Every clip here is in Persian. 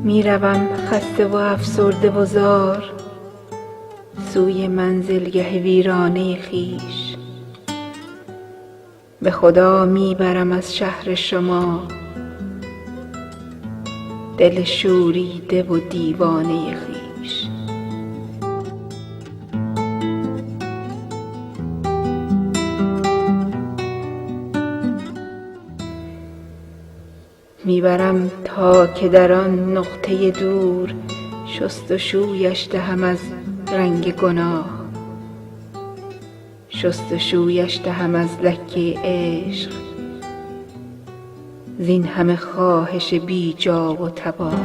میروم خسته و افسرده و زار سوی منزلگه ویرانه خویش. به خدا میبرم از شهر شما دل شوریده و دیوانه خویش. میبرم تا که در آن نقطه دور شست و شویش دهم از رنگ گناه، شست و شویش دهم از لکه عشق زین همه خواهش بی جا و تباه.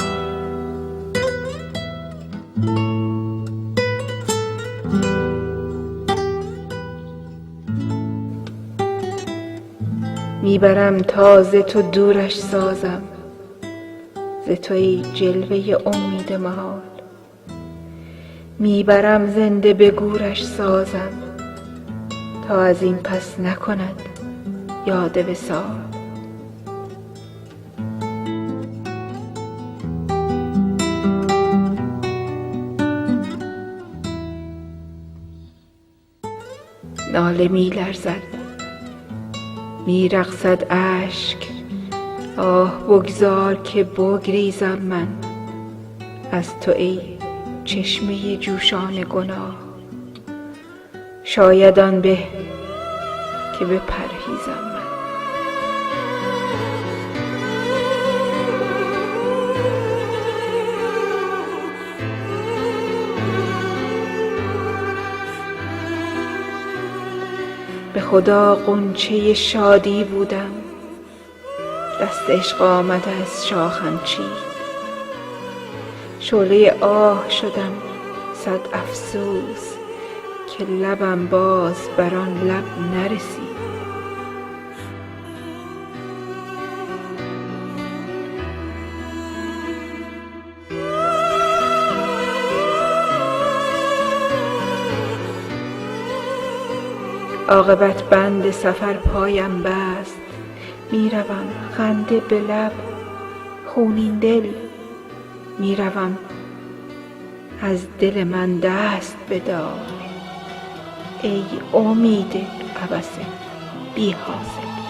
میبرم تا ز تو دورش سازم، ز تو ای جلوه امید محال. میبرم زنده به گورش سازم تا از این پس نکند یاد وصال. ناله می لرزد می رقصد اشک، آه بگذار که بگریزم من از تو ای چشمه جوشان گناه. شاید آن به که بپرهیزم من. به خدا غنچه شادی بودم، دست عشق آمده از شاخم چید. شعله آه شدم صد افسوس که لبم باز بر آن لب نرسید. عاقبت بند سفر پایم بست، میروم خنده به لب خونین دل. میروم از دل من دست بدار ای امید عبث بی حاصل.